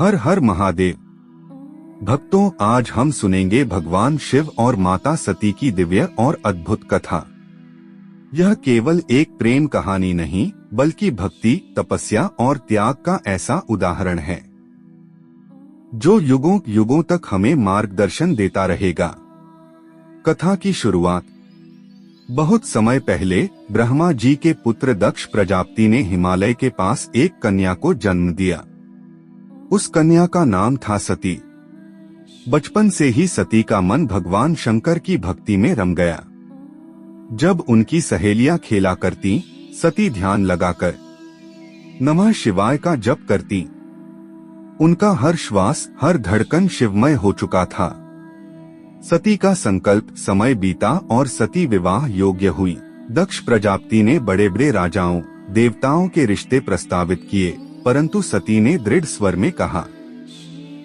हर हर महादेव। भक्तों, आज हम सुनेंगे भगवान शिव और माता सती की दिव्य और अद्भुत कथा। यह केवल एक प्रेम कहानी नहीं, बल्कि भक्ति, तपस्या और त्याग का ऐसा उदाहरण है जो युगों युगों तक हमें मार्गदर्शन देता रहेगा। कथा की शुरुआत। बहुत समय पहले ब्रह्मा जी के पुत्र दक्ष प्रजापति ने हिमालय के पास एक कन्या को जन्म दिया। उस कन्या का नाम था सती। बचपन से ही सती का मन भगवान शंकर की भक्ति में रम गया। जब उनकी सहेलियां खेला करती, सती ध्यान लगाकर नमः शिवाय का जप करती। उनका हर श्वास, हर धड़कन शिवमय हो चुका था। सती का संकल्प, समय बीता और सती विवाह योग्य हुई। दक्ष प्रजापति ने बड़े बड़े राजाओं, देवताओं के रिश्ते प्रस्तावित किए, परंतु सती ने दृढ़ स्वर में कहा,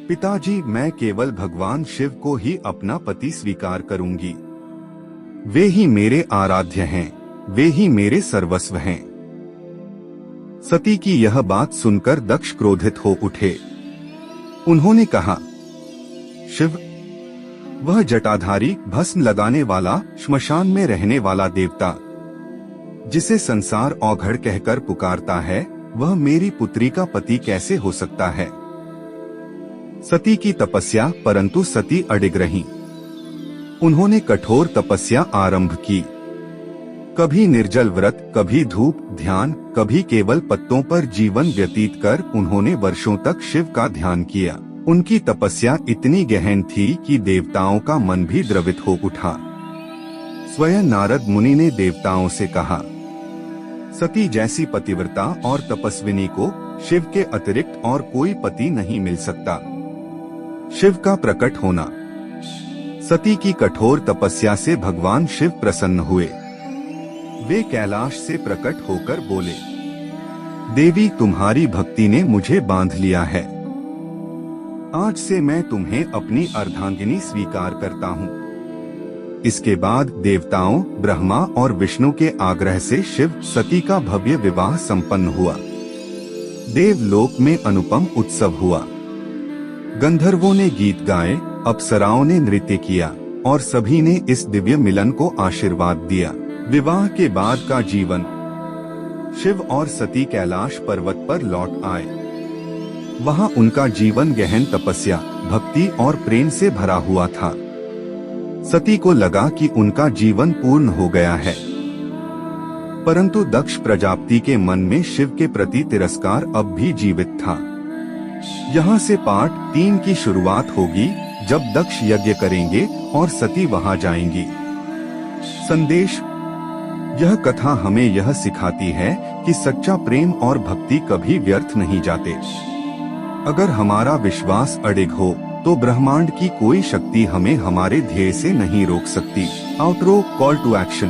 पिताजी, मैं केवल भगवान शिव को ही अपना पति स्वीकार करूंगी। वे ही मेरे आराध्य हैं, वे ही मेरे सर्वस्व हैं। सती की यह बात सुनकर दक्ष क्रोधित हो उठे। उन्होंने कहा, शिव, वह जटाधारी, भस्म लगाने वाला, श्मशान में रहने वाला देवता, जिसे संसार औघड़ कहकर पुकारता है, वह मेरी पुत्री का पति कैसे हो सकता है। सती की तपस्या, परंतु सती अडिग रहीं। उन्होंने कठोर तपस्या आरंभ की। कभी निर्जल व्रत, कभी धूप ध्यान, कभी केवल पत्तों पर जीवन व्यतीत कर उन्होंने वर्षों तक शिव का ध्यान किया। उनकी तपस्या इतनी गहन थी कि देवताओं का मन भी द्रवित हो उठा। स्वयं नारद मुनि ने देवताओं से कहा, सती जैसी पतिव्रता और तपस्विनी को शिव के अतिरिक्त और कोई पति नहीं मिल सकता। शिव का प्रकट होना। सती की कठोर तपस्या से भगवान शिव प्रसन्न हुए। वे कैलाश से प्रकट होकर बोले, देवी, तुम्हारी भक्ति ने मुझे बांध लिया है। आज से मैं तुम्हें अपनी अर्धांगिनी स्वीकार करता हूँ। इसके बाद देवताओं, ब्रह्मा और विष्णु के आग्रह से शिव सती का भव्य विवाह संपन्न हुआ। देवलोक में अनुपम उत्सव हुआ। गंधर्वों ने गीत गाए, अप्सराओं ने नृत्य किया और सभी ने इस दिव्य मिलन को आशीर्वाद दिया। विवाह के बाद का जीवन। शिव और सती कैलाश पर्वत पर लौट आए। वहां उनका जीवन गहन तपस्या, भक्ति और प्रेम से भरा हुआ था। सती को लगा कि उनका जीवन पूर्ण हो गया है, परंतु दक्ष प्रजापति के मन में शिव के प्रति तिरस्कार अब भी जीवित था। यहाँ से पार्ट 3 की शुरुआत होगी, जब दक्ष यज्ञ करेंगे और सती वहां जाएंगी। संदेश। यह कथा हमें यह सिखाती है कि सच्चा प्रेम और भक्ति कभी व्यर्थ नहीं जाते। अगर हमारा विश्वास अडिग हो तो ब्रह्मांड की कोई शक्ति हमें हमारे ध्येय से नहीं रोक सकती। Outro, call to action.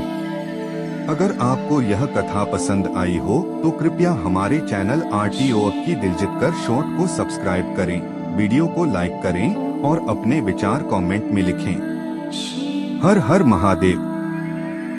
अगर आपको यह कथा पसंद आई हो तो कृपया हमारे चैनल RTO की दिलजीत कर शॉर्ट को सब्सक्राइब करें, वीडियो को लाइक करें और अपने विचार कमेंट में लिखें। हर हर महादेव।